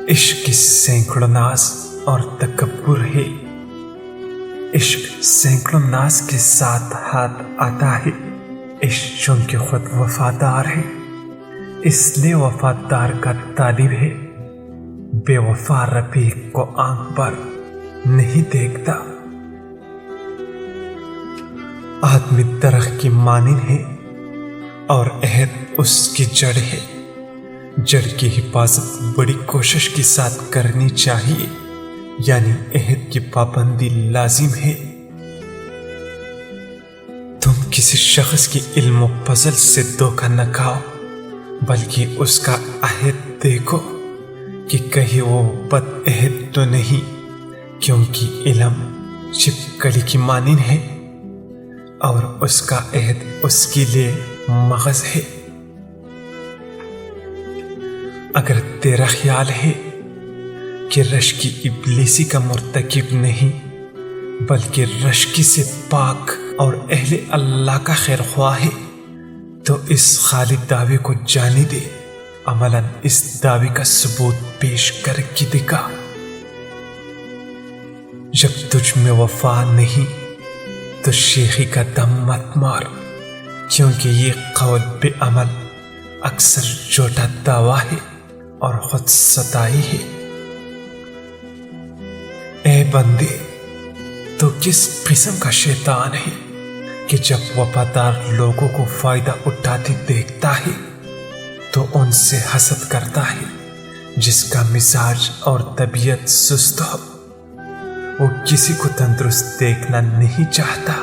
عشق کی سینکڑوں ناز اور تکبر ہے، عشق سینکڑوں ناز کے ساتھ ہاتھ آتا ہے، عشق چونکہ خود وفادار ہے اس لیے وفادار کا طالب ہے، بے وفا رفیق کو آنکھ پر نہیں دیکھتا۔ آدمی درخت کی مانند ہے اور عہد اس کی جڑ ہے، جڑ کی حفاظت بڑی کوشش کے ساتھ کرنی چاہیے، یعنی عہد کی پابندی لازم ہے۔ تم کسی شخص کی علم و فضل سے دھوکہ نہ کھاؤ، بلکہ اس کا عہد دیکھو کہ کہیں وہ بد عہد تو نہیں، کیونکہ علم چھپکلی کی مانند ہے اور اس کا عہد اس کے لیے مغز ہے۔ اگر تیرا خیال ہے کہ رشکی ابلیسی کا مرتکب نہیں بلکہ رشکی سے پاک اور اہل اللہ کا خیر خواہ ہے تو اس خالد دعوے کو جانے دے، عملاً اس دعوے کا ثبوت پیش کر کے دکھا۔ جب تجھ میں وفا نہیں تو شیخی کا دم مت مار، کیونکہ یہ قول بے عمل اکثر جھوٹا دعویٰ ہے اور خود ستائی ہے۔ اے بندے، تو کس قسم کا شیطان ہے کہ جب وفادار لوگوں کو فائدہ اٹھاتے دیکھتا ہے تو ان سے حسد کرتا ہے، جس کا مزاج اور طبیعت سست ہو، وہ کسی کو تندرست دیکھنا نہیں چاہتا۔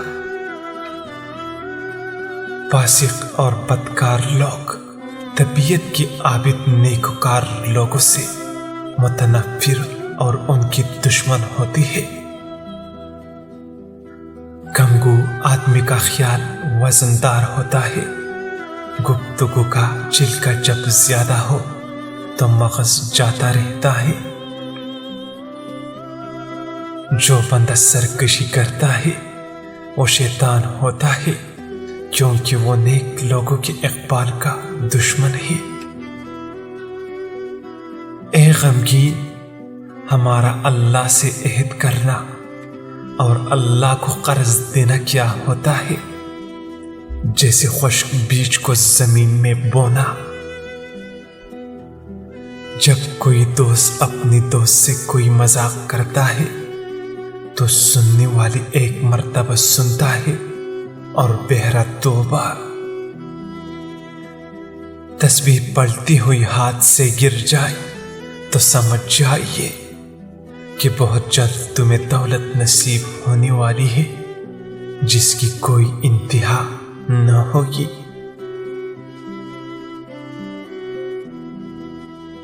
فاسق اور بدکار لوگ طبیعت کی عابد نیکوکار لوگوں سے متنفر اور ان کی دشمن ہوتی ہے۔ گنگو آدمی کا خیال وزندار ہوتا ہے، گفتگو کا چلکا جب زیادہ ہو تو مغز جاتا رہتا ہے۔ جو بندہ سرکشی کرتا ہے وہ شیطان ہوتا ہے، کیونکہ وہ نیک لوگوں کے اقبال کا دشمن ہے۔ اے غمگین، ہمارا اللہ سے عہد کرنا اور اللہ کو قرض دینا کیا ہوتا ہے؟ جیسے خشک بیج کو زمین میں بونا۔ جب کوئی دوست اپنی دوست سے کوئی مذاق کرتا ہے تو سننے والی ایک مرتبہ سنتا ہے اور بہرا 2 بار۔ تسبیح پڑھتی ہوئی ہاتھ سے گر جائے تو سمجھ جائیے کہ بہت جلد تمہیں دولت نصیب ہونے والی ہے جس کی کوئی انتہا نہ ہوگی۔